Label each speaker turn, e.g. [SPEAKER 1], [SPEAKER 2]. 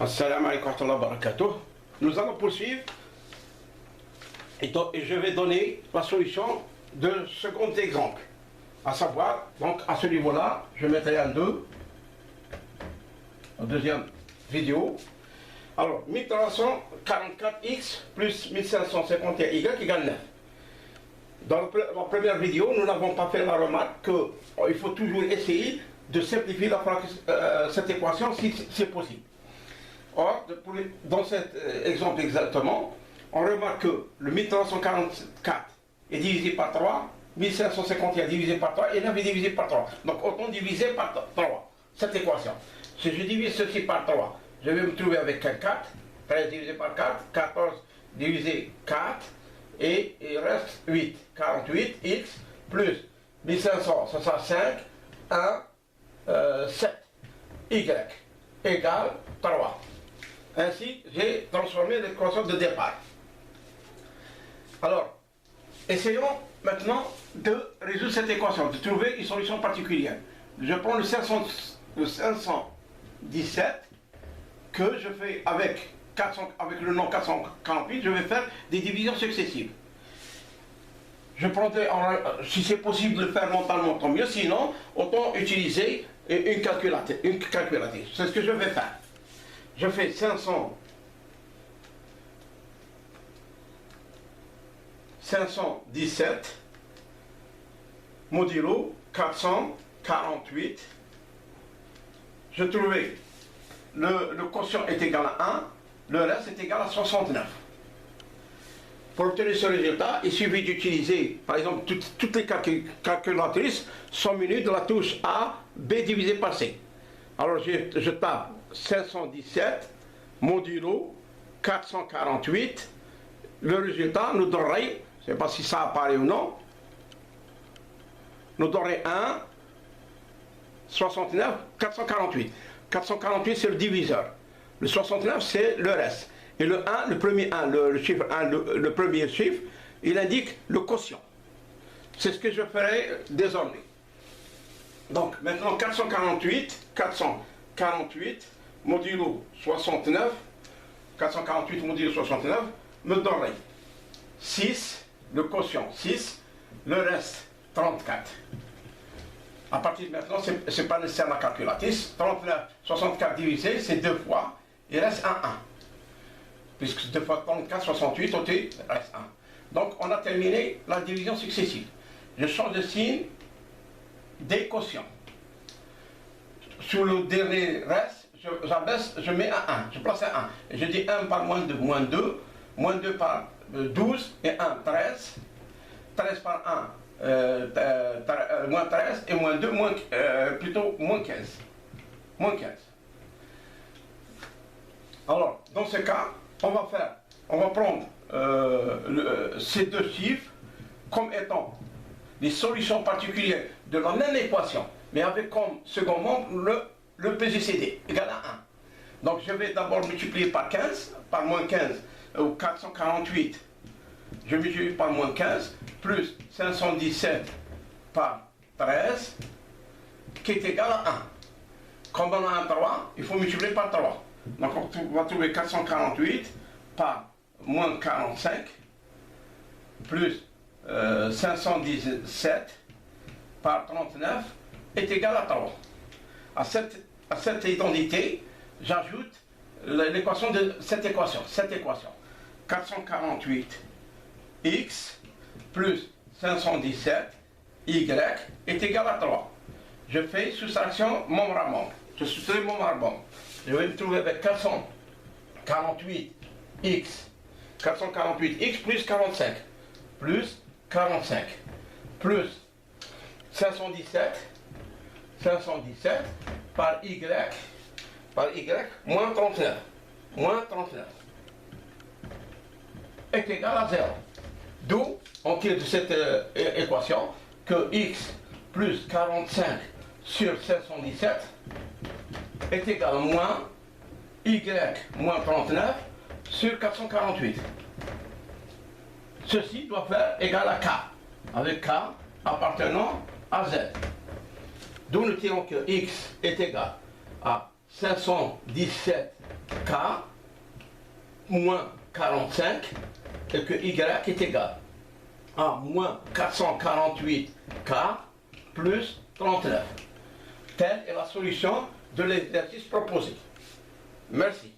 [SPEAKER 1] Assalamu alaikum wa rahmatullahi wa barakatuh. Nous allons poursuivre et je vais donner la solution de second exemple. À savoir, donc à ce niveau-là, je mettrai un 2, en deuxième vidéo. Alors, 1344x plus 1551y égale 9. Dans la première vidéo, nous n'avons pas fait la remarque qu'il faut toujours essayer de simplifier cette équation si c'est possible. Or, dans cet exemple exactement, on remarque que le 1344 est divisé par 3, 1551 divisé par 3 et 9 est divisé par 3. Donc autant diviser par 3, cette équation. Si je divise ceci par 3, je vais me trouver avec un 4, 13 divisé par 4, 14 divisé 4, et il reste 8. 48x plus 1500, ça sera 5, 1, 7, y égale 3. Ainsi, j'ai transformé l'équation de départ. Alors, essayons maintenant de résoudre cette équation, de trouver une solution particulière. Je prends le 517 que je fais avec le nom 448, je vais faire des divisions successives. Je prendrai, si c'est possible de le faire mentalement, tant mieux, sinon, autant utiliser une calculatrice. C'est ce que je vais faire. Je fais 517 modulo 448. Je trouvais le quotient est égal à 1, le reste est égal à 69. Pour obtenir ce résultat, il suffit d'utiliser, par exemple, toutes les calculatrices sont munies de la touche A, B divisé par C. Alors je tape 517 modulo 448. Le résultat nous donnerait, je ne sais pas si ça apparaît ou non, nous donnerait 1, 69, 448. 448 c'est le diviseur. Le 69 c'est le reste. Et le 1, le premier 1, le chiffre 1, le premier chiffre, il indique le quotient. C'est ce que je ferai désormais. Donc maintenant 448 modulo 69, 448 modulo 69 me donnerait 6, le quotient 6, le reste 34. À partir de maintenant, ce n'est pas nécessaire la calculatrice. 39, 64 divisé, c'est 2 fois, il reste un 1. Puisque 2 fois 34, 68, au il reste 1. Donc on a terminé la division successive. Je change de signe des quotients. Sous le dernier reste, j'abaisse, je mets un 1, je place un 1. Et je dis 1 par moins 2, moins 2 par 12, et 1, 13. 13 par 1, moins 13, et moins 2, plutôt moins 15. Moins 15. Alors, dans ce cas, on va prendre ces deux chiffres comme étant des solutions particulières de la même équation, mais avec comme second membre le PGCD égal à 1. Donc je vais d'abord multiplier par 15, par moins 15, ou 448, je multiplie par moins 15, plus 517 par 13, qui est égal à 1. Comme on a un 3, il faut multiplier par 3. Donc on va trouver 448 par moins 45, plus 517 par 39 est égal à 3. À cette identité, j'ajoute l'équation de cette équation. 448x plus 517 y est égal à 3. Je fais soustraction membre à membre. Je soustrais membre à membre. Je vais me trouver avec 448x plus 45 plus 517 par y moins 39 est égal à 0. D'où on tire de cette équation que x plus 45 sur 517 est égal à moins y moins 39 sur 448. Ceci doit faire égal à k, avec k appartenant à z. D'où nous tirons que x est égal à 517 K moins 45 et que Y est égal à moins 448K plus 39. Telle est la solution de l'exercice proposé. Merci.